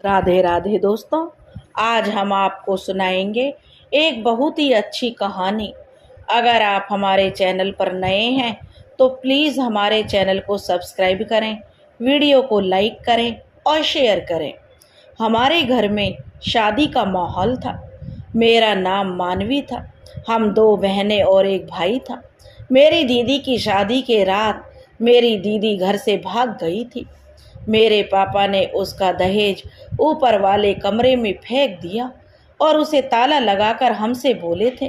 राधे राधे दोस्तों। आज हम आपको सुनाएंगे एक बहुत ही अच्छी कहानी। अगर आप हमारे चैनल पर नए हैं तो प्लीज़ हमारे चैनल को सब्सक्राइब करें, वीडियो को लाइक करें और शेयर करें। हमारे घर में शादी का माहौल था। मेरा नाम मानवी था। हम दो बहनें और एक भाई था। मेरी दीदी की शादी के रात मेरी दीदी घर से भाग गई थी। मेरे पापा ने उसका दहेज ऊपर वाले कमरे में फेंक दिया और उसे ताला लगाकर हमसे बोले थे,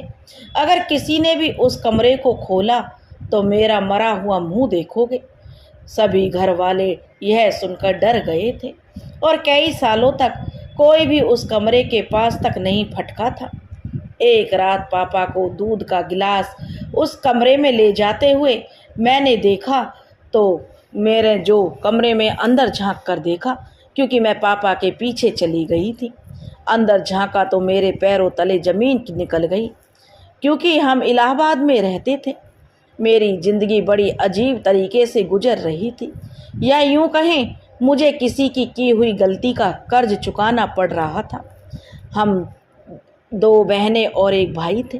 अगर किसी ने भी उस कमरे को खोला तो मेरा मरा हुआ मुंह देखोगे। सभी घर वाले यह सुनकर डर गए थे और कई सालों तक कोई भी उस कमरे के पास तक नहीं फटका था। एक रात पापा को दूध का गिलास उस कमरे में ले जाते हुए मैंने देखा तो मेरे जो कमरे में अंदर झांक कर देखा, क्योंकि मैं पापा के पीछे चली गई थी। अंदर झांका तो मेरे पैरों तले ज़मीन निकल गई, क्योंकि हम इलाहाबाद में रहते थे। मेरी ज़िंदगी बड़ी अजीब तरीके से गुजर रही थी, या यूं कहें मुझे किसी की हुई गलती का कर्ज चुकाना पड़ रहा था। हम दो बहनें और एक भाई थे।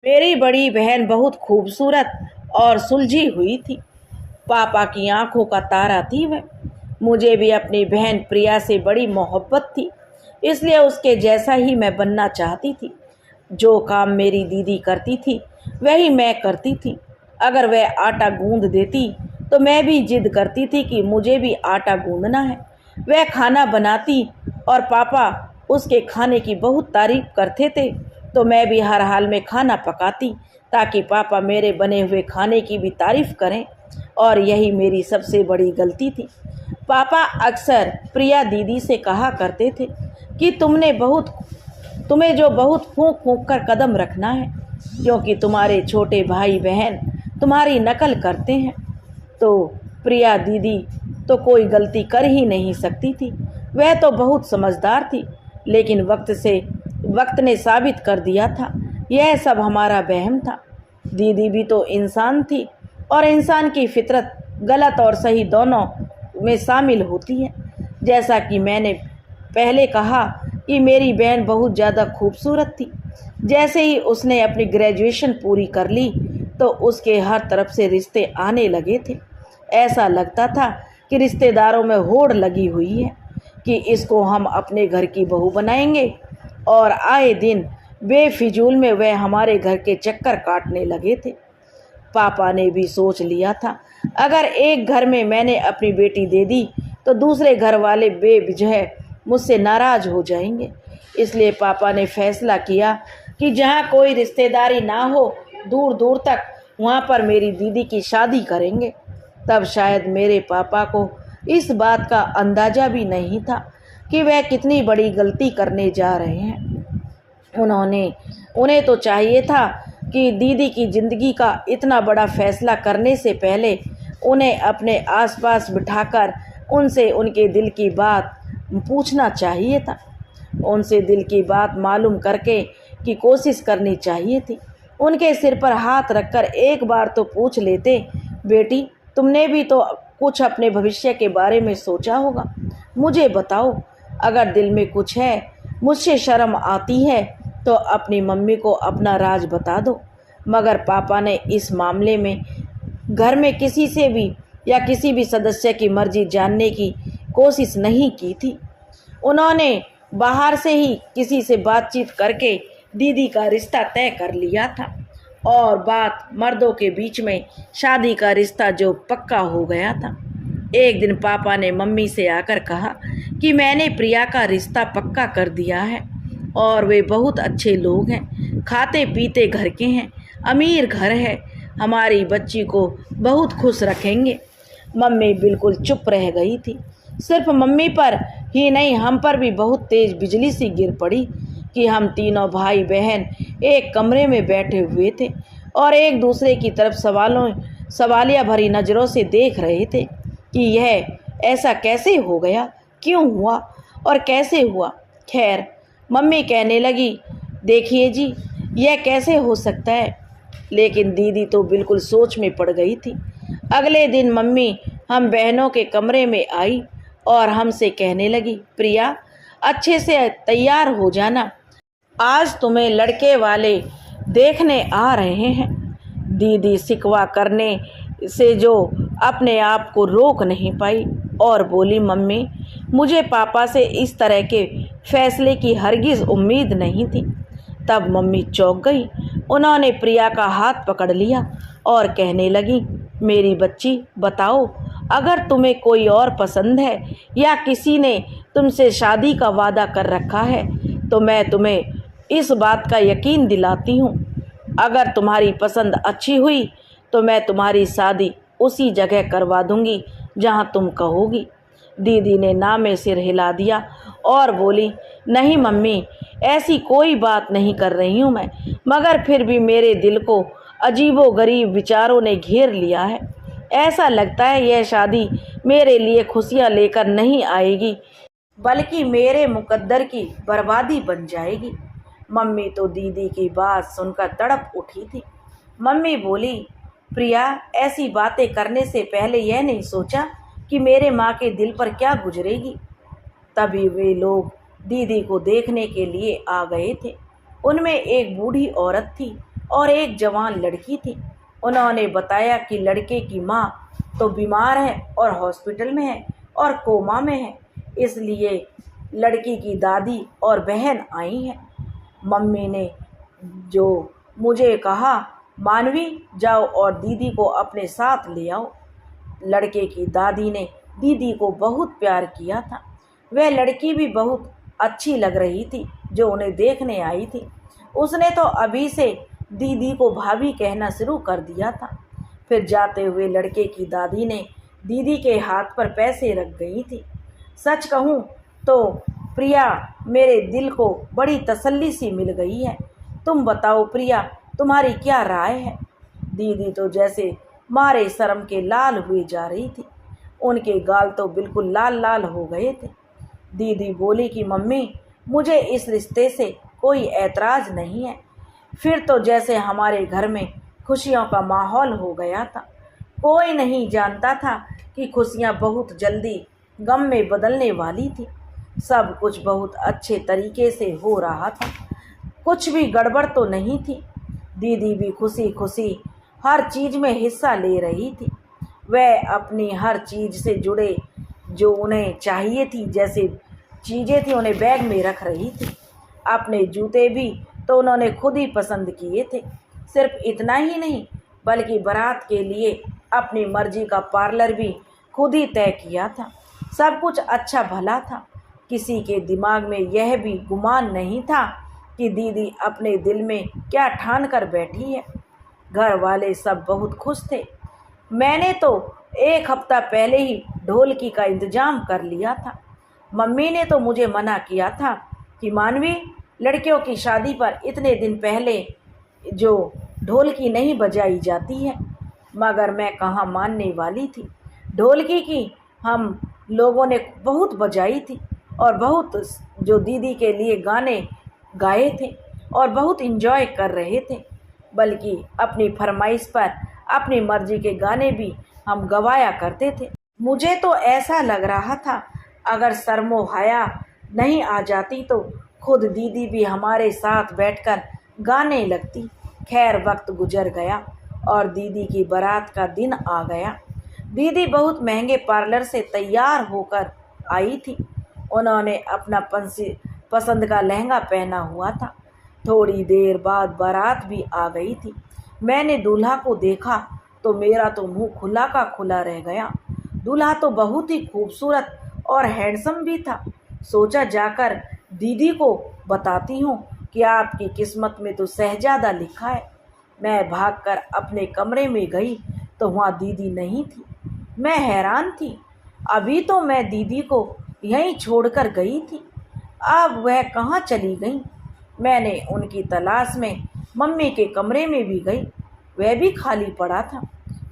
मेरी बड़ी बहन बहुत खूबसूरत और सुलझी हुई थी। पापा की आंखों का तारा थी वह। मुझे भी अपनी बहन प्रिया से बड़ी मोहब्बत थी, इसलिए उसके जैसा ही मैं बनना चाहती थी। जो काम मेरी दीदी करती थी वही मैं करती थी। अगर वह आटा गूंद देती तो मैं भी जिद करती थी कि मुझे भी आटा गूंदना है। वह खाना बनाती और पापा उसके खाने की बहुत तारीफ करते थे, तो मैं भी हर हाल में खाना पकाती ताकि पापा मेरे बने हुए खाने की भी तारीफ करें। और यही मेरी सबसे बड़ी गलती थी। पापा अक्सर प्रिया दीदी से कहा करते थे कि तुम्हें जो बहुत फूंक फूंक कर कदम रखना है, क्योंकि तुम्हारे छोटे भाई बहन तुम्हारी नकल करते हैं। तो प्रिया दीदी तो कोई गलती कर ही नहीं सकती थी। वह तो बहुत समझदार थी, लेकिन वक्त ने साबित कर दिया था यह सब हमारा वहम था। दीदी भी तो इंसान थी और इंसान की फितरत गलत और सही दोनों में शामिल होती है। जैसा कि मैंने पहले कहा कि मेरी बहन बहुत ज़्यादा खूबसूरत थी। जैसे ही उसने अपनी ग्रेजुएशन पूरी कर ली तो उसके हर तरफ से रिश्ते आने लगे थे। ऐसा लगता था कि रिश्तेदारों में होड़ लगी हुई है कि इसको हम अपने घर की बहू बनाएंगे, और आए दिन बेफिजूल में वह हमारे घर के चक्कर काटने लगे थे। पापा ने भी सोच लिया था, अगर एक घर में मैंने अपनी बेटी दे दी तो दूसरे घर वाले बेवजह मुझसे नाराज़ हो जाएंगे। इसलिए पापा ने फैसला किया कि जहाँ कोई रिश्तेदारी ना हो दूर दूर तक, वहाँ पर मेरी दीदी की शादी करेंगे। तब शायद मेरे पापा को इस बात का अंदाज़ा भी नहीं था कि वह कितनी बड़ी गलती करने जा रहे हैं। उन्हें तो चाहिए था कि दीदी की ज़िंदगी का इतना बड़ा फैसला करने से पहले उन्हें अपने आसपास बिठाकर उनसे उनके दिल की बात पूछना चाहिए था। उनसे दिल की बात मालूम करके की कोशिश करनी चाहिए थी। उनके सिर पर हाथ रखकर एक बार तो पूछ लेते, बेटी तुमने भी तो कुछ अपने भविष्य के बारे में सोचा होगा, मुझे बताओ। अगर दिल में कुछ है, मुझसे शर्म आती है तो अपनी मम्मी को अपना राज बता दो। मगर पापा ने इस मामले में घर में किसी से भी या किसी भी सदस्य की मर्जी जानने की कोशिश नहीं की थी। उन्होंने बाहर से ही किसी से बातचीत करके दीदी का रिश्ता तय कर लिया था, और बात मर्दों के बीच में शादी का रिश्ता जो पक्का हो गया था। एक दिन पापा ने मम्मी से आकर कहा कि मैंने प्रिया का रिश्ता पक्का कर दिया है और वे बहुत अच्छे लोग हैं, खाते पीते घर के हैं, अमीर घर है, हमारी बच्ची को बहुत खुश रखेंगे। मम्मी बिल्कुल चुप रह गई थी। सिर्फ मम्मी पर ही नहीं, हम पर भी बहुत तेज बिजली सी गिर पड़ी कि हम तीनों भाई बहन एक कमरे में बैठे हुए थे और एक दूसरे की तरफ सवालिया भरी नज़रों से देख रहे थे कि यह ऐसा कैसे हो गया, क्यों हुआ और कैसे हुआ। खैर, मम्मी कहने लगी, देखिए जी, यह कैसे हो सकता है। लेकिन दीदी तो बिल्कुल सोच में पड़ गई थी। अगले दिन मम्मी हम बहनों के कमरे में आई और हमसे कहने लगी, प्रिया अच्छे से तैयार हो जाना, आज तुम्हें लड़के वाले देखने आ रहे हैं। दीदी शिकवा करने से जो अपने आप को रोक नहीं पाई और बोली, मम्मी मुझे पापा से इस तरह के फैसले की हरगिज़ उम्मीद नहीं थी। तब मम्मी चौंक गई। उन्होंने प्रिया का हाथ पकड़ लिया और कहने लगी, मेरी बच्ची बताओ, अगर तुम्हें कोई और पसंद है या किसी ने तुमसे शादी का वादा कर रखा है तो मैं तुम्हें इस बात का यकीन दिलाती हूँ, अगर तुम्हारी पसंद अच्छी हुई तो मैं तुम्हारी शादी उसी जगह करवा दूंगी जहाँ तुम कहोगी। दीदी ने ना में सिर हिला दिया और बोली, नहीं मम्मी, ऐसी कोई बात नहीं कर रही हूँ मैं, मगर फिर भी मेरे दिल को अजीबो गरीब विचारों ने घेर लिया है। ऐसा लगता है यह शादी मेरे लिए खुशियाँ लेकर नहीं आएगी, बल्कि मेरे मुकद्दर की बर्बादी बन जाएगी। मम्मी तो दीदी की बात सुनकर तड़प उठी थी। मम्मी बोली, प्रिया, ऐसी बातें करने से पहले यह नहीं सोचा कि मेरे माँ के दिल पर क्या गुजरेगी। तभी वे लोग दीदी को देखने के लिए आ गए थे। उनमें एक बूढ़ी औरत थी और एक जवान लड़की थी। उन्होंने बताया कि लड़के की माँ तो बीमार है और हॉस्पिटल में है और कोमा में है, इसलिए लड़की की दादी और बहन आई हैं। मम्मी ने जो मुझे कहा, मानवी जाओ और दीदी को अपने साथ ले आओ। लड़के की दादी ने दीदी को बहुत प्यार किया था। वह लड़की भी बहुत अच्छी लग रही थी जो उन्हें देखने आई थी। उसने तो अभी से दीदी को भाभी कहना शुरू कर दिया था। फिर जाते हुए लड़के की दादी ने दीदी के हाथ पर पैसे रख गई थी। सच कहूँ तो प्रिया, मेरे दिल को बड़ी तसल्ली सी मिल गई है। तुम बताओ प्रिया, तुम्हारी क्या राय है। दीदी तो जैसे मारे शर्म के लाल हुए जा रही थी। उनके गाल तो बिल्कुल लाल लाल हो गए थे। दीदी बोली कि मम्मी, मुझे इस रिश्ते से कोई ऐतराज़ नहीं है। फिर तो जैसे हमारे घर में खुशियों का माहौल हो गया था। कोई नहीं जानता था कि खुशियाँ बहुत जल्दी गम में बदलने वाली थी। सब कुछ बहुत अच्छे तरीके से हो रहा था, कुछ भी गड़बड़ तो नहीं थी। दीदी भी खुशी खुशी हर चीज़ में हिस्सा ले रही थी। वह अपनी हर चीज़ से जुड़े जो उन्हें चाहिए थी, जैसे चीज़ें थी, उन्हें बैग में रख रही थी। अपने जूते भी तो उन्होंने खुद ही पसंद किए थे। सिर्फ इतना ही नहीं, बल्कि बारात के लिए अपनी मर्जी का पार्लर भी खुद ही तय किया था। सब कुछ अच्छा भला था। किसी के दिमाग में यह भी गुमान नहीं था कि दीदी अपने दिल में क्या ठान कर बैठी है। घर वाले सब बहुत खुश थे। मैंने तो एक हफ्ता पहले ही ढोलकी का इंतजाम कर लिया था। मम्मी ने तो मुझे मना किया था कि मानवी, लड़कियों की शादी पर इतने दिन पहले जो ढोलकी नहीं बजाई जाती है, मगर मैं कहाँ मानने वाली थी। ढोलकी की हम लोगों ने बहुत बजाई थी और बहुत जो दीदी के लिए गाने गाए थे और बहुत इंजॉय कर रहे थे। बल्कि अपनी फरमाइश पर अपनी मर्जी के गाने भी हम गवाया करते थे। मुझे तो ऐसा लग रहा था अगर शर्मो हया नहीं आ जाती तो खुद दीदी भी हमारे साथ बैठकर गाने लगती। खैर, वक्त गुजर गया और दीदी की बारात का दिन आ गया। दीदी बहुत महंगे पार्लर से तैयार होकर आई थी। उन्होंने अपना पसंद का लहंगा पहना हुआ था। थोड़ी देर बाद बारात भी आ गई थी। मैंने दूल्हा को देखा तो मेरा तो मुंह खुला का खुला रह गया। दूल्हा तो बहुत ही खूबसूरत और हैंडसम भी था। सोचा जाकर दीदी को बताती हूँ कि आपकी किस्मत में तो शहजादा लिखा है। मैं भागकर अपने कमरे में गई तो वहाँ दीदी नहीं थी। मैं हैरान थी। अभी तो मैं दीदी को यहीं छोड़कर गई थी, अब वह कहाँ चली गई। मैंने उनकी तलाश में मम्मी के कमरे में भी गई, वह भी खाली पड़ा था।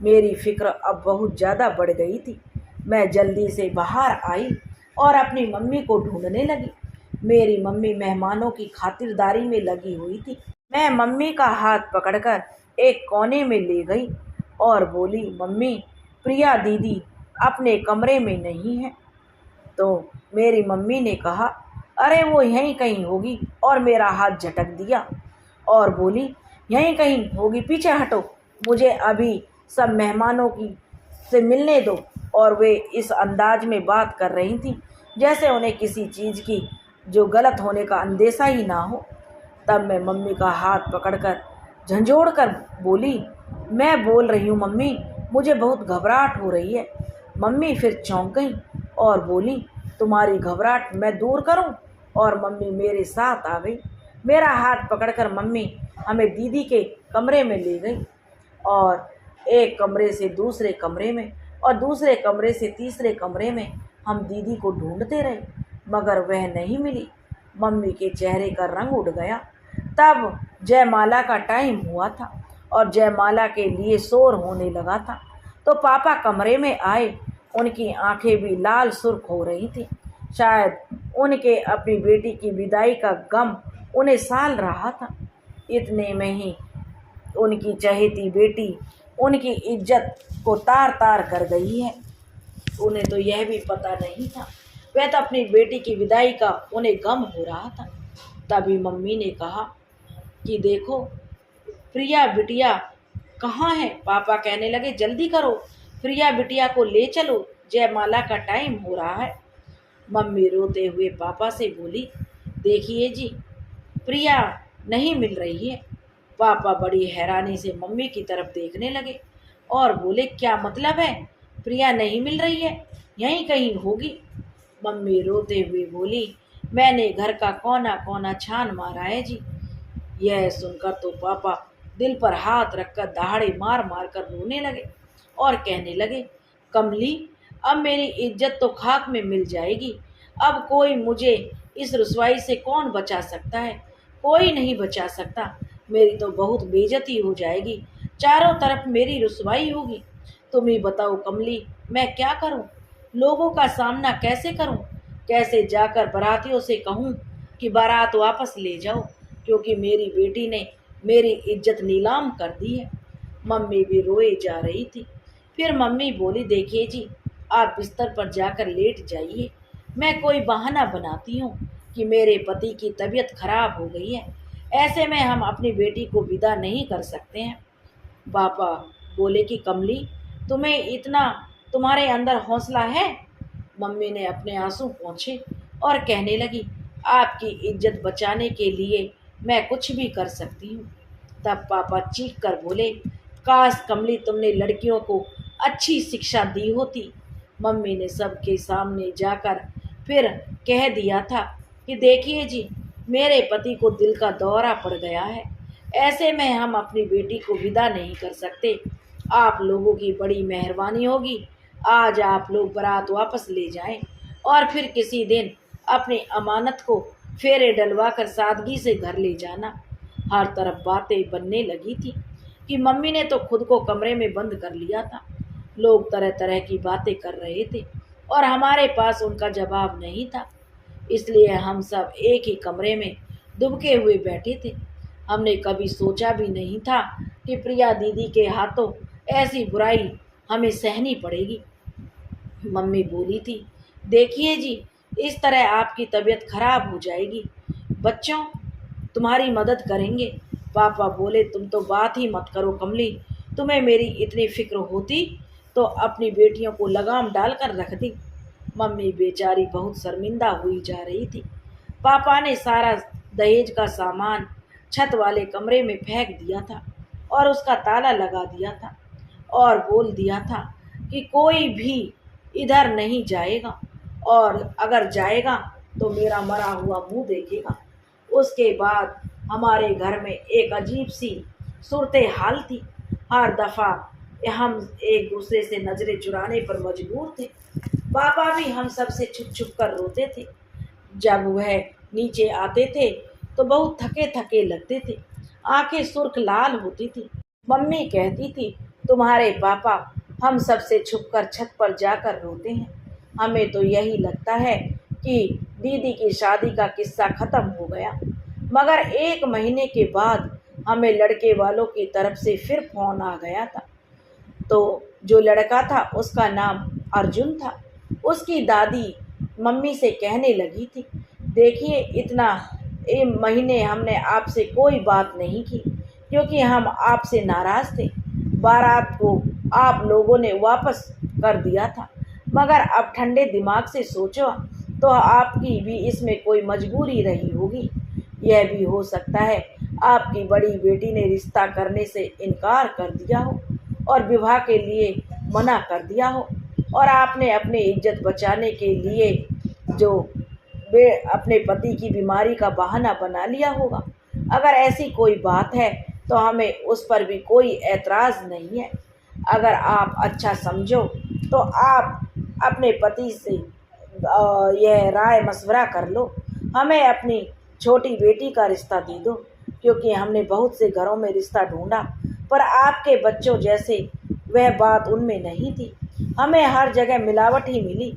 मेरी फिक्र अब बहुत ज़्यादा बढ़ गई थी। मैं जल्दी से बाहर आई और अपनी मम्मी को ढूंढने लगी। मेरी मम्मी मेहमानों की खातिरदारी में लगी हुई थी। मैं मम्मी का हाथ पकड़कर एक कोने में ले गई और बोली, मम्मी, प्रिया दीदी अपने कमरे में नहीं है। तो मेरी मम्मी ने कहा, अरे वो यहीं कहीं होगी, और मेरा हाथ झटक दिया और बोली, यहीं कहीं होगी, पीछे हटो, मुझे अभी सब मेहमानों की से मिलने दो। और वे इस अंदाज में बात कर रही थी जैसे उन्हें किसी चीज़ की जो गलत होने का अंदेशा ही ना हो। तब मैं मम्मी का हाथ पकड़कर झंझोड़ कर बोली, मैं बोल रही हूँ मम्मी, मुझे बहुत घबराहट हो रही है। मम्मी फिर चौंक गई और बोली, तुम्हारी घबराहट मैं दूर करूँ? और मम्मी मेरे साथ आ गई। मेरा हाथ पकड़कर मम्मी हमें दीदी के कमरे में ले गई, और एक कमरे से दूसरे कमरे में और दूसरे कमरे से तीसरे कमरे में हम दीदी को ढूंढते रहे, मगर वह नहीं मिली। मम्मी के चेहरे का रंग उड़ गया। तब जयमाला का टाइम हुआ था और जयमाला के लिए शोर होने लगा था। तो पापा कमरे में आए। उनकी आंखें भी लाल सुर्ख हो रही थी। शायद उनके अपनी बेटी की विदाई का गम उन्हें साल रहा था। इतने में ही उनकी चहेती बेटी उनकी इज्जत को तार तार कर गई है। उन्हें तो यह भी पता नहीं था, वह तो अपनी बेटी की विदाई का उन्हें गम हो रहा था। तभी मम्मी ने कहा कि देखो प्रिया बिटिया कहाँ है। पापा कहने लगे, जल्दी करो, प्रिया बिटिया को ले चलो, जयमाला का टाइम हो रहा है। मम्मी रोते हुए पापा से बोली, देखिए जी, प्रिया नहीं मिल रही है। पापा बड़ी हैरानी से मम्मी की तरफ देखने लगे और बोले, क्या मतलब है, प्रिया नहीं मिल रही है, यहीं कहीं होगी। मम्मी रोते हुए बोली, मैंने घर का कोना कोना छान मारा है जी। यह सुनकर तो पापा दिल पर हाथ रखकर दहाड़े मार मार कर रोने लगे और कहने लगे, कमली, अब मेरी इज्जत तो खाक में मिल जाएगी। अब कोई मुझे इस रुसवाई से कौन बचा सकता है? कोई नहीं बचा सकता। मेरी तो बहुत बेइज्जती हो जाएगी, चारों तरफ मेरी रुसवाई होगी। तुम ही बताओ कमली, मैं क्या करूं? लोगों का सामना कैसे करूं? कैसे जाकर बारातियों से कहूं कि बारात वापस ले जाओ, क्योंकि मेरी बेटी ने मेरी इज्जत नीलाम कर दी है। मम्मी भी रोए जा रही थी। फिर मम्मी बोली, देखिए जी, आप बिस्तर पर जाकर लेट जाइए। मैं कोई बहाना बनाती हूँ कि मेरे पति की तबीयत खराब हो गई है, ऐसे में हम अपनी बेटी को विदा नहीं कर सकते हैं। पापा बोले कि कमली, तुम्हें इतना तुम्हारे अंदर हौसला है? मम्मी ने अपने आंसू पोंछे और कहने लगी, आपकी इज्जत बचाने के लिए मैं कुछ भी कर सकती हूँ। तब पापा चीख कर बोले, काश कमली तुमने लड़कियों को अच्छी शिक्षा दी होती। मम्मी ने सबके सामने जाकर फिर कह दिया था कि देखिए जी, मेरे पति को दिल का दौरा पड़ गया है, ऐसे में हम अपनी बेटी को विदा नहीं कर सकते। आप लोगों की बड़ी मेहरबानी होगी, आज आप लोग बारात वापस ले जाएं और फिर किसी दिन अपनी अमानत को फेरे डलवा कर सादगी से घर ले जाना। हर तरफ बातें बनने लगी थी कि मम्मी ने तो खुद को कमरे में बंद कर लिया था। लोग तरह तरह की बातें कर रहे थे और हमारे पास उनका जवाब नहीं था। इसलिए हम सब एक ही कमरे में दुबके हुए बैठे थे। हमने कभी सोचा भी नहीं था कि प्रिया दीदी के हाथों ऐसी बुराई हमें सहनी पड़ेगी। मम्मी बोली थी, देखिए जी, इस तरह आपकी तबीयत खराब हो जाएगी। बच्चों, तुम्हारी मदद करेंगे। पापा बोले, तुम तो बात ही मत करो कमली, तुम्हें मेरी इतनी फिक्र होती तो अपनी बेटियों को लगाम डालकर रख दी। मम्मी बेचारी बहुत शर्मिंदा हुई जा रही थी। पापा ने सारा दहेज का सामान छत वाले कमरे में फेंक दिया था और उसका ताला लगा दिया था और बोल दिया था कि कोई भी इधर नहीं जाएगा, और अगर जाएगा तो मेरा मरा हुआ मुंह देखेगा। उसके बाद हमारे घर में एक अजीब सी सूरत हाल थी। हर दफ़ा हम एक दूसरे से नज़रें चुराने पर मजबूर थे। पापा भी हम सब से छुप छुप कर रोते थे। जब वह नीचे आते थे तो बहुत थके थके लगते थे, आंखें सुर्ख लाल होती थी। मम्मी कहती थी, तुम्हारे पापा हम सब से छुपकर छत पर जाकर रोते हैं। हमें तो यही लगता है कि दीदी की शादी का किस्सा ख़त्म हो गया। मगर 1 महीने के बाद हमें लड़के वालों की तरफ से फिर फ़ोन आ गया था। तो जो लड़का था उसका नाम अर्जुन था। उसकी दादी मम्मी से कहने लगी थी देखिए, इतना महीने हमने आपसे कोई बात नहीं की क्योंकि हम आपसे नाराज़ थे। बारात को आप लोगों ने वापस कर दिया था, मगर अब ठंडे दिमाग से सोचो तो आपकी भी इसमें कोई मजबूरी रही होगी। यह भी हो सकता है आपकी बड़ी बेटी ने रिश्ता करने से इनकार कर दिया हो और विवाह के लिए मना कर दिया हो, और आपने अपनी इज्जत बचाने के लिए जो वे अपने पति की बीमारी का बहाना बना लिया होगा। अगर ऐसी कोई बात है तो हमें उस पर भी कोई ऐतराज़ नहीं है। अगर आप अच्छा समझो तो आप अपने पति से यह राय मशवरा कर लो, हमें अपनी छोटी बेटी का रिश्ता दे दो, क्योंकि हमने बहुत से घरों में रिश्ता ढूंढा पर आपके बच्चों जैसे वह बात उनमें नहीं थी। हमें हर जगह मिलावट ही मिली।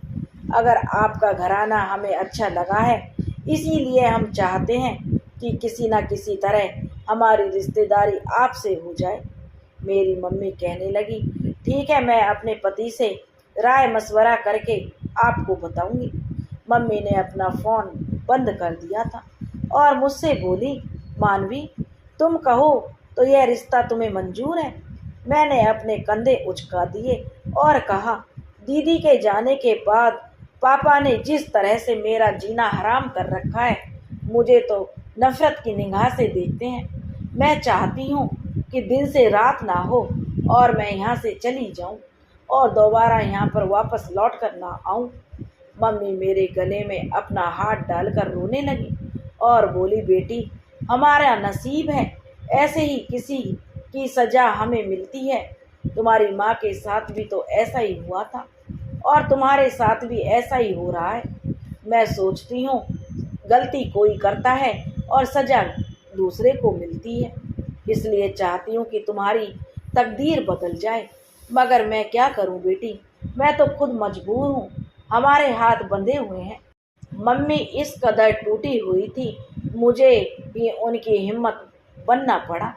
अगर आपका घराना हमें अच्छा लगा है, इसीलिए हम चाहते हैं कि किसी न किसी तरह हमारी रिश्तेदारी आपसे हो जाए। मेरी मम्मी कहने लगी, ठीक है, मैं अपने पति से राय मशवरा करके आपको बताऊंगी। मम्मी ने अपना फ़ोन बंद कर दिया था और मुझसे बोली, मानवी, तुम कहो तो यह रिश्ता तुम्हें मंजूर है? मैंने अपने कंधे उचका दिए और कहा, दीदी के जाने के बाद पापा ने जिस तरह से मेरा जीना हराम कर रखा है, मुझे तो नफ़रत की निगाह से देखते हैं। मैं चाहती हूँ कि दिन से रात ना हो और मैं यहाँ से चली जाऊँ और दोबारा यहाँ पर वापस लौट कर ना आऊँ। मम्मी मेरे गले में अपना हाथ डालकर रोने लगी और बोली, बेटी, हमारा नसीब है, ऐसे ही किसी की सज़ा हमें मिलती है। तुम्हारी माँ के साथ भी तो ऐसा ही हुआ था और तुम्हारे साथ भी ऐसा ही हो रहा है। मैं सोचती हूँ गलती कोई करता है और सज़ा दूसरे को मिलती है, इसलिए चाहती हूँ कि तुम्हारी तकदीर बदल जाए। मगर मैं क्या करूँ बेटी, मैं तो खुद मजबूर हूँ, हमारे हाथ बंधे हुए हैं। मम्मी इस कदर टूटी हुई थी, मुझे भी उनकी हिम्मत बनना पड़ा।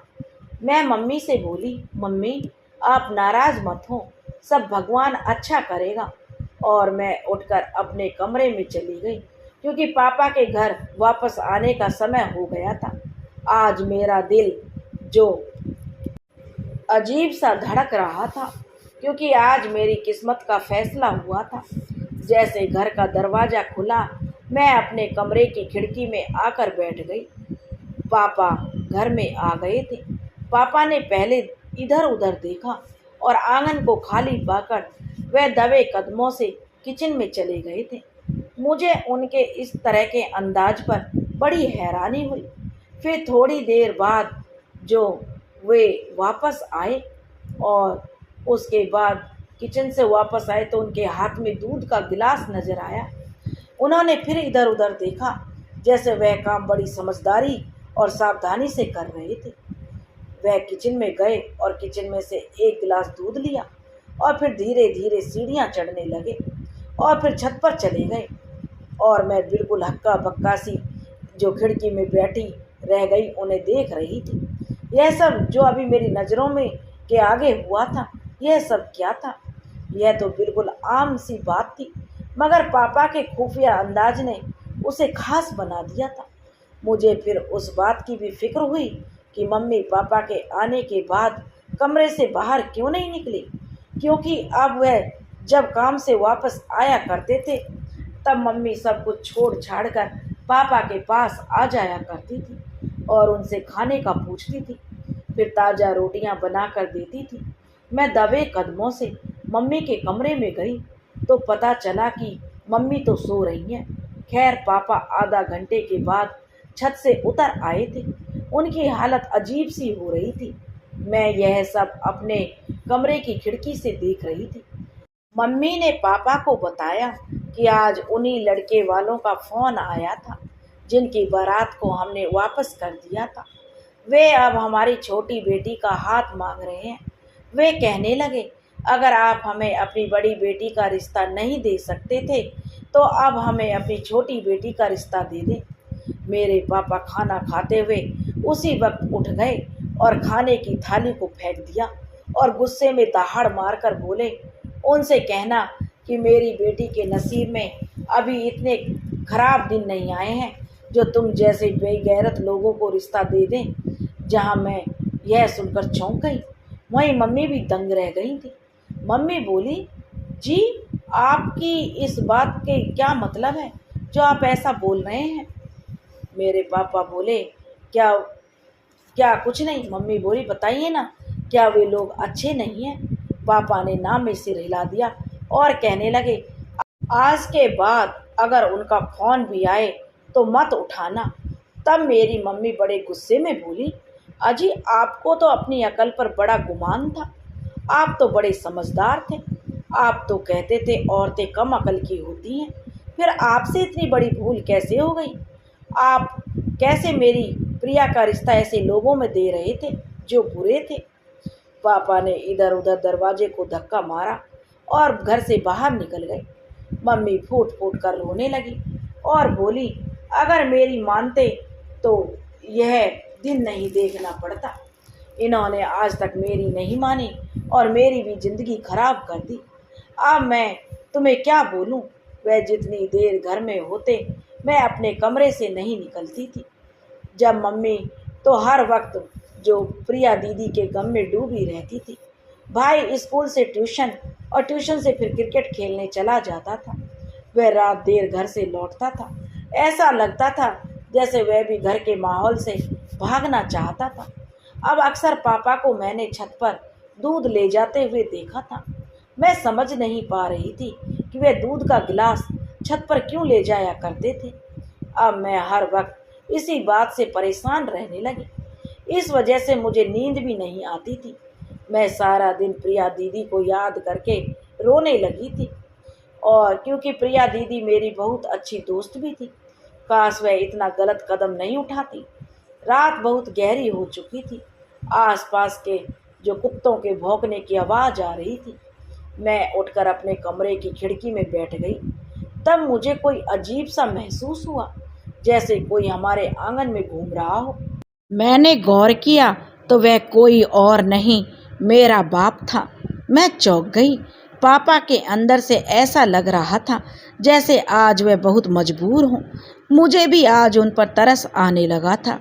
मैं मम्मी से बोली, मम्मी, आप नाराज़ मत हो, सब भगवान अच्छा करेगा। और मैं उठकर अपने कमरे में चली गई क्योंकि पापा के घर वापस आने का समय हो गया था। आज मेरा दिल जो अजीब सा धड़क रहा था क्योंकि आज मेरी किस्मत का फैसला हुआ था। जैसे घर का दरवाज़ा खुला, मैं अपने कमरे की खिड़की में आकर बैठ गई। पापा घर में आ गए थे। पापा ने पहले इधर उधर देखा और आंगन को खाली पाकर वह दबे कदमों से किचन में चले गए थे। मुझे उनके इस तरह के अंदाज पर बड़ी हैरानी हुई। फिर थोड़ी देर बाद जो वे वापस आए और उसके बाद किचन से वापस आए तो उनके हाथ में दूध का गिलास नज़र आया। उन्होंने फिर इधर उधर देखा, जैसे वह काम बड़ी समझदारी और सावधानी से कर रहे थे। वह किचन में गए और किचन में से एक गिलास दूध लिया और फिर धीरे धीरे सीढ़ियाँ चढ़ने लगे और फिर छत पर चले गए और मैं बिल्कुल हक्का बक्का सी जो खिड़की में बैठी रह गई उन्हें देख रही थी। यह सब जो अभी मेरी नज़रों में के आगे हुआ था, यह सब क्या था? यह तो बिल्कुल आम सी बात थी, मगर पापा के खुफिया अंदाज ने उसे खास बना दिया था। मुझे फिर उस बात की भी फिक्र हुई कि मम्मी पापा के आने के बाद कमरे से बाहर क्यों नहीं निकली, क्योंकि अब वह जब काम से वापस आया करते थे तब मम्मी सब कुछ छोड़ छाड़ कर पापा के पास आ जाया करती थी और उनसे खाने का पूछती थी, फिर ताज़ा रोटियां बना कर देती थी। मैं दबे कदमों से मम्मी के कमरे में गई तो पता चला कि मम्मी तो सो रही हैं। खैर, पापा आधा घंटे के बाद छत से उतर आए थे। उनकी हालत अजीब सी हो रही थी। मैं यह सब अपने कमरे की खिड़की से देख रही थी। मम्मी ने पापा को बताया कि आज उन्हीं लड़के वालों का फ़ोन आया था जिनकी बारात को हमने वापस कर दिया था। वे अब हमारी छोटी बेटी का हाथ मांग रहे हैं। वे कहने लगे, अगर आप हमें अपनी बड़ी बेटी का रिश्ता नहीं दे सकते थे तो अब हमें अपनी छोटी बेटी का रिश्ता दे दें। मेरे पापा खाना खाते हुए उसी वक्त उठ गए और खाने की थाली को फेंक दिया और गुस्से में दहाड़ मारकर बोले, उनसे कहना कि मेरी बेटी के नसीब में अभी इतने खराब दिन नहीं आए हैं जो तुम जैसे बेगैरत लोगों को रिश्ता दे दें। जहाँ मैं यह सुनकर चौंक गई, वहीं मम्मी भी दंग रह गई थी। मम्मी बोली, जी आपकी इस बात के क्या मतलब है जो आप ऐसा बोल रहे हैं? मेरे पापा बोले, क्या क्या कुछ नहीं। मम्मी बोली, बताइए ना, क्या वे लोग अच्छे नहीं हैं? पापा ने नाम में सिर हिला दिया और कहने लगे, आज के बाद अगर उनका फ़ोन भी आए तो मत उठाना। तब मेरी मम्मी बड़े गुस्से में बोली, अजी आपको तो अपनी अकल पर बड़ा गुमान था, आप तो बड़े समझदार थे। आप तो कहते थे औरतें कम अकल की होती हैं, फिर आपसे इतनी बड़ी भूल कैसे हो गई? आप कैसे मेरी प्रिया का रिश्ता ऐसे लोगों में दे रहे थे जो बुरे थे? पापा ने इधर उधर दरवाजे को धक्का मारा और घर से बाहर निकल गए। मम्मी फूट फूट कर रोने लगी और बोली, अगर मेरी मानते तो यह दिन नहीं देखना पड़ता। इन्होंने आज तक मेरी नहीं मानी और मेरी भी ज़िंदगी खराब कर दी। अब मैं तुम्हें क्या बोलूं? वह जितनी देर घर में होते मैं अपने कमरे से नहीं निकलती थी। जब मम्मी तो हर वक्त जो प्रिया दीदी के गम में डूबी रहती थी। भाई स्कूल से ट्यूशन और ट्यूशन से फिर क्रिकेट खेलने चला जाता था। वह रात देर घर से लौटता था। ऐसा लगता था जैसे वह भी घर के माहौल से भागना चाहता था। अब अक्सर पापा को मैंने छत पर दूध ले जाते हुए देखा था। मैं समझ नहीं पा रही थी कि वे दूध का गिलास छत पर क्यों ले जाया करते थे। अब मैं हर वक्त इसी बात से परेशान रहने लगी। इस वजह से मुझे नींद भी नहीं आती थी। मैं सारा दिन प्रिया दीदी को याद करके रोने लगी थी, और क्योंकि प्रिया दीदी मेरी बहुत अच्छी दोस्त भी थी। काश वह इतना गलत कदम नहीं उठाती। रात बहुत गहरी हो चुकी थी। आसपास के जो कुत्तों के भौंकने की आवाज़ आ रही थी। मैं उठकर अपने कमरे की खिड़की में बैठ गई। तब मुझे कोई अजीब सा महसूस हुआ, जैसे कोई हमारे आंगन में घूम रहा हो। मैंने गौर किया तो वह कोई और नहीं, मेरा बाप था। मैं चौंक गई। पापा के अंदर से ऐसा लग रहा था जैसे आज वह बहुत मजबूर हों। मुझे भी आज उन पर तरस आने लगा था।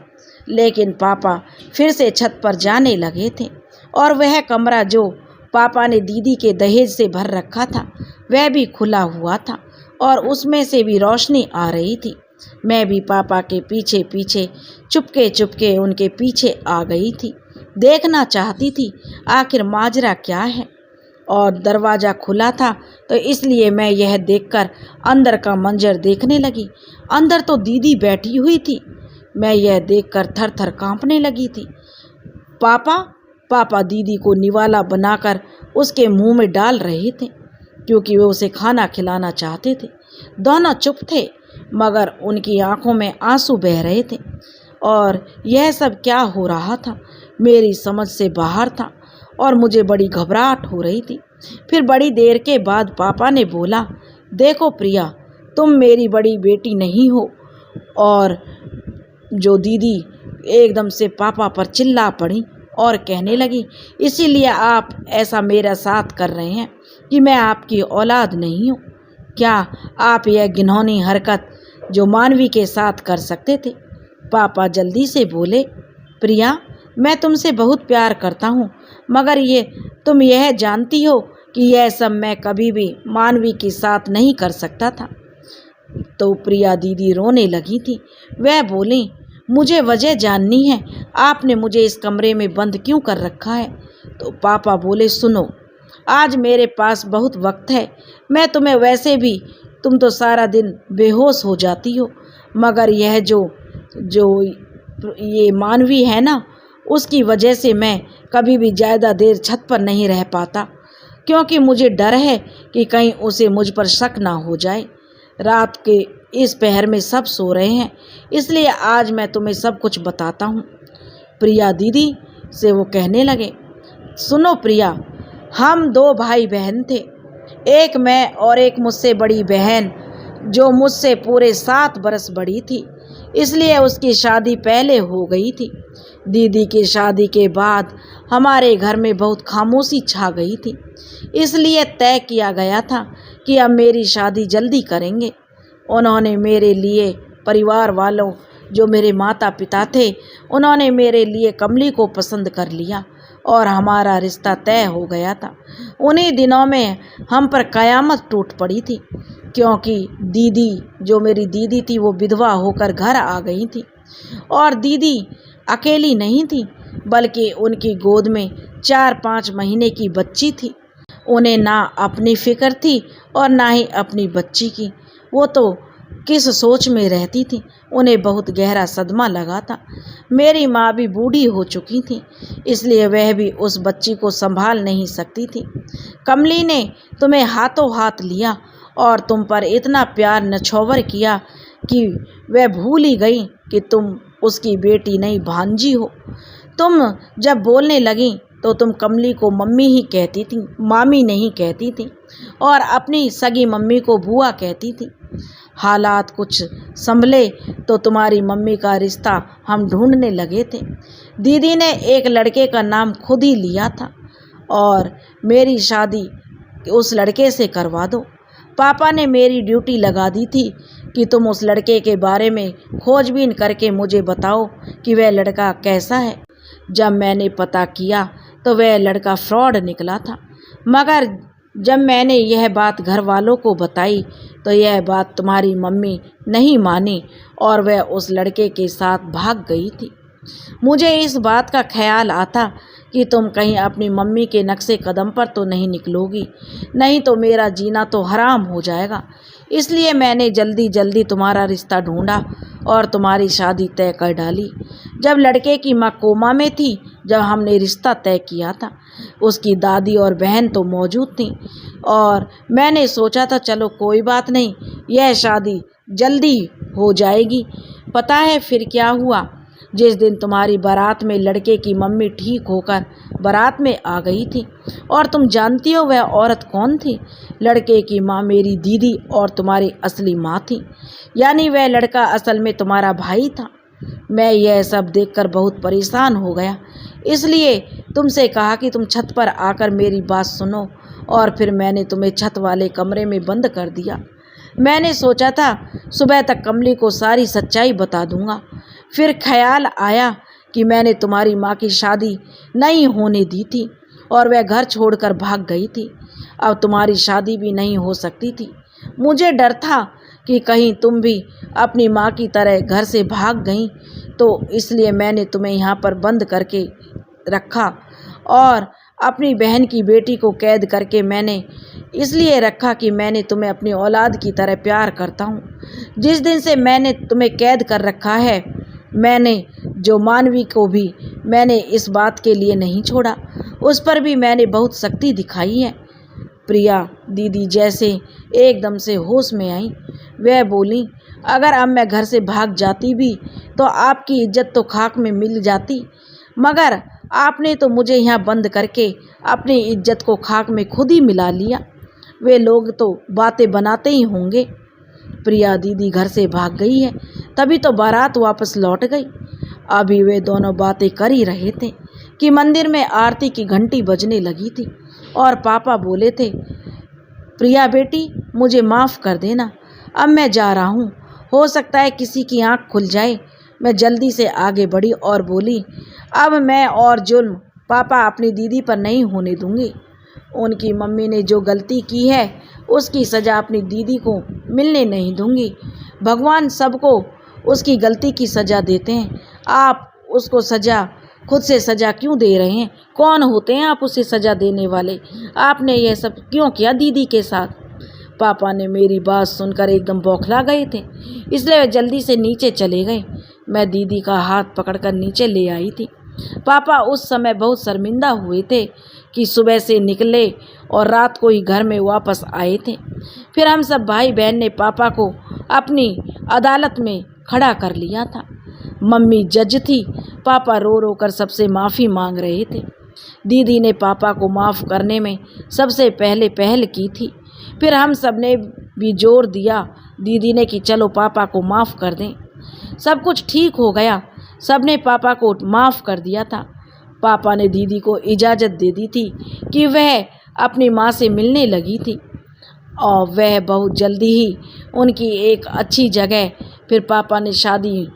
लेकिन पापा फिर से छत पर जाने लगे थे और वह कमरा जो पापा ने दीदी के दहेज से भर रखा था वह भी खुला हुआ था और उसमें से भी रोशनी आ रही थी। मैं भी पापा के पीछे पीछे चुपके चुपके उनके पीछे आ गई थी। देखना चाहती थी आखिर माजरा क्या है। और दरवाज़ा खुला था तो इसलिए मैं यह देखकर अंदर का मंजर देखने लगी। अंदर तो दीदी बैठी हुई थी। मैं यह देखकर थर थर कांपने लगी थी। पापा दीदी को निवाला बनाकर उसके मुंह में डाल रहे थे, क्योंकि वे उसे खाना खिलाना चाहते थे। दोनों चुप थे, मगर उनकी आंखों में आंसू बह रहे थे। और यह सब क्या हो रहा था मेरी समझ से बाहर था और मुझे बड़ी घबराहट हो रही थी। फिर बड़ी देर के बाद पापा ने बोला, देखो प्रिया, तुम मेरी बड़ी बेटी नहीं हो। और जो दीदी एकदम से पापा पर चिल्ला पड़ी और कहने लगी, इसीलिए आप ऐसा मेरा साथ कर रहे हैं कि मैं आपकी औलाद नहीं हूँ। क्या आप यह घिनौनी हरकत जो मानवी के साथ कर सकते थे? पापा जल्दी से बोले, प्रिया, मैं तुमसे बहुत प्यार करता हूँ, मगर तुम यह जानती हो कि यह सब मैं कभी भी मानवी के साथ नहीं कर सकता था। तो प्रिया दीदी रोने लगी थी। वह बोली, मुझे वजह जाननी है, आपने मुझे इस कमरे में बंद क्यों कर रखा है? तो पापा बोले, सुनो, आज मेरे पास बहुत वक्त है। मैं तुम्हें वैसे भी, तुम तो सारा दिन बेहोश हो जाती हो, मगर यह जो ये मानवी है ना, उसकी वजह से मैं कभी भी ज़्यादा देर छत पर नहीं रह पाता, क्योंकि मुझे डर है कि कहीं उसे मुझ पर शक ना हो जाए। रात के इस पहर में सब सो रहे हैं, इसलिए आज मैं तुम्हें सब कुछ बताता हूँ। प्रिया दीदी से वो कहने लगे, सुनो प्रिया, हम 2 भाई बहन थे। एक मैं और एक मुझसे बड़ी बहन, जो मुझसे पूरे 7 बरस बड़ी थी, इसलिए उसकी शादी पहले हो गई थी। दीदी की शादी के बाद हमारे घर में बहुत खामोशी छा गई थी, इसलिए तय किया गया था कि अब मेरी शादी जल्दी करेंगे। उन्होंने मेरे लिए, परिवार वालों, जो मेरे माता पिता थे, उन्होंने मेरे लिए कमली को पसंद कर लिया और हमारा रिश्ता तय हो गया था। उन्हीं दिनों में हम पर कयामत टूट पड़ी थी, क्योंकि दीदी, जो मेरी दीदी थी, वो विधवा होकर घर आ गई थी। और दीदी अकेली नहीं थी, बल्कि उनकी गोद में 4-5 महीने की बच्ची थी। उन्हें ना अपनी फिक्र थी और ना ही अपनी बच्ची की। वो तो किस सोच में रहती थी, उन्हें बहुत गहरा सदमा लगा था। मेरी माँ भी बूढ़ी हो चुकी थी, इसलिए वह भी उस बच्ची को संभाल नहीं सकती थी। कमली ने तुम्हें हाथों हाथ लिया और तुम पर इतना प्यार नछोवर किया कि वह भूल ही गई कि तुम उसकी बेटी नहीं, भांजी हो। तुम जब बोलने लगी तो तुम कमली को मम्मी ही कहती थी, मामी नहीं कहती थी, और अपनी सगी मम्मी को बुआ कहती थी। हालात कुछ संभले तो तुम्हारी मम्मी का रिश्ता हम ढूंढने लगे थे। दीदी ने एक लड़के का नाम खुद ही लिया था और मेरी शादी उस लड़के से करवा दो। पापा ने मेरी ड्यूटी लगा दी थी कि तुम उस लड़के के बारे में खोजबीन करके मुझे बताओ कि वह लड़का कैसा है। जब मैंने पता किया तो वह लड़का फ्रॉड निकला था, मगर जब मैंने यह बात घर वालों को बताई तो यह बात तुम्हारी मम्मी नहीं मानी और वह उस लड़के के साथ भाग गई थी। मुझे इस बात का ख्याल आता कि तुम कहीं अपनी मम्मी के नक्शे कदम पर तो नहीं निकलोगी, नहीं तो मेरा जीना तो हराम हो जाएगा। इसलिए मैंने जल्दी जल्दी तुम्हारा रिश्ता ढूंढा और तुम्हारी शादी तय कर डाली। जब लड़के की माँ कोमा में थी, जब हमने रिश्ता तय किया था, उसकी दादी और बहन तो मौजूद थीं और मैंने सोचा था चलो कोई बात नहीं, यह शादी जल्दी हो जाएगी। पता है फिर क्या हुआ? जिस दिन तुम्हारी बारात में लड़के की मम्मी ठीक होकर बारात में आ गई थी, और तुम जानती हो वह औरत कौन थी? लड़के की माँ मेरी दीदी और तुम्हारी असली माँ थी, यानी वह लड़का असल में तुम्हारा भाई था। मैं यह सब देखकर बहुत परेशान हो गया, इसलिए तुमसे कहा कि तुम छत पर आकर मेरी बात सुनो, और फिर मैंने तुम्हें छत वाले कमरे में बंद कर दिया। मैंने सोचा था सुबह तक कमली को सारी सच्चाई बता दूंगा। फिर ख्याल आया कि मैंने तुम्हारी माँ की शादी नहीं होने दी थी और वह घर छोड़कर भाग गई थी। अब तुम्हारी शादी भी नहीं हो सकती थी। मुझे डर था कि कहीं तुम भी अपनी माँ की तरह घर से भाग गई, तो इसलिए मैंने तुम्हें यहाँ पर बंद करके रखा और अपनी बहन की बेटी को कैद करके मैंने इसलिए रखा कि मैंने तुम्हें अपनी औलाद की तरह प्यार करता हूँ। जिस दिन से मैंने तुम्हें कैद कर रखा है, मैंने जो मानवी को भी मैंने इस बात के लिए नहीं छोड़ा, उस पर भी मैंने बहुत सख्ती दिखाई है। प्रिया दीदी जैसे एकदम से होश में आई। वह बोली, अगर अब मैं घर से भाग जाती भी तो आपकी इज्जत तो खाक में मिल जाती, मगर आपने तो मुझे यहाँ बंद करके अपनी इज्जत को खाक में खुद ही मिला लिया। वे लोग तो बातें बनाते ही होंगे। प्रिया दीदी घर से भाग गई है, तभी तो बारात वापस लौट गई। अभी वे दोनों बातें कर ही रहे थे कि मंदिर में आरती की घंटी बजने लगी थी और पापा बोले थे, प्रिया बेटी मुझे माफ़ कर देना, अब मैं जा रहा हूँ, हो सकता है किसी की आँख खुल जाए। मैं जल्दी से आगे बढ़ी और बोली, अब मैं और जुल्म पापा अपनी दीदी पर नहीं होने दूंगी। उनकी मम्मी ने जो गलती की है उसकी सज़ा अपनी दीदी को मिलने नहीं दूंगी। भगवान सबको उसकी गलती की सज़ा देते हैं, आप उसको सज़ा खुद से सज़ा क्यों दे रहे हैं? कौन होते हैं आप उसे सज़ा देने वाले? आपने यह सब क्यों किया दीदी के साथ? पापा ने मेरी बात सुनकर एकदम बौखला गए थे, इसलिए वे जल्दी से नीचे चले गए। मैं दीदी का हाथ पकड़कर नीचे ले आई थी। पापा उस समय बहुत शर्मिंदा हुए थे कि सुबह से निकले और रात को ही घर में वापस आए थे। फिर हम सब भाई बहन ने पापा को अपनी अदालत में खड़ा कर लिया था। मम्मी जज थी, पापा रो रो कर सबसे माफ़ी मांग रहे थे। दीदी ने पापा को माफ़ करने में सबसे पहले पहल की थी। फिर हम सब ने भी जोर दिया दीदी ने कि चलो पापा को माफ़ कर दें। सब कुछ ठीक हो गया, सब ने पापा को माफ़ कर दिया था। पापा ने दीदी को इजाज़त दे दी थी कि वह अपनी माँ से मिलने लगी थी। और वह बहुत जल्दी ही उनकी एक अच्छी जगह फिर पापा ने शादी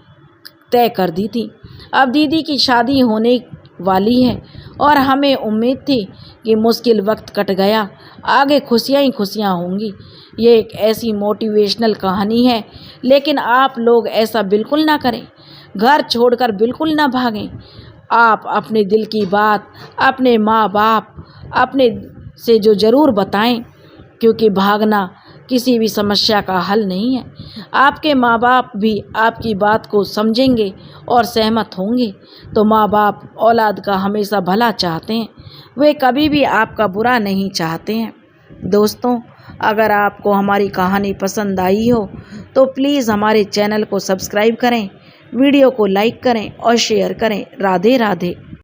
तय कर दी थी। अब दीदी की शादी होने वाली है और हमें उम्मीद थी कि मुश्किल वक्त कट गया, आगे खुशियाँ ही खुशियाँ होंगी। ये एक ऐसी मोटिवेशनल कहानी है, लेकिन आप लोग ऐसा बिल्कुल ना करें, घर छोड़कर बिल्कुल ना भागें। आप अपने दिल की बात अपने माँ बाप अपने से जो ज़रूर बताएं, क्योंकि भागना किसी भी समस्या का हल नहीं है। आपके माँ बाप भी आपकी बात को समझेंगे और सहमत होंगे। तो माँ बाप औलाद का हमेशा भला चाहते हैं, वे कभी भी आपका बुरा नहीं चाहते हैं। दोस्तों, अगर आपको हमारी कहानी पसंद आई हो तो प्लीज़ हमारे चैनल को सब्सक्राइब करें, वीडियो को लाइक करें और शेयर करें। राधे राधे।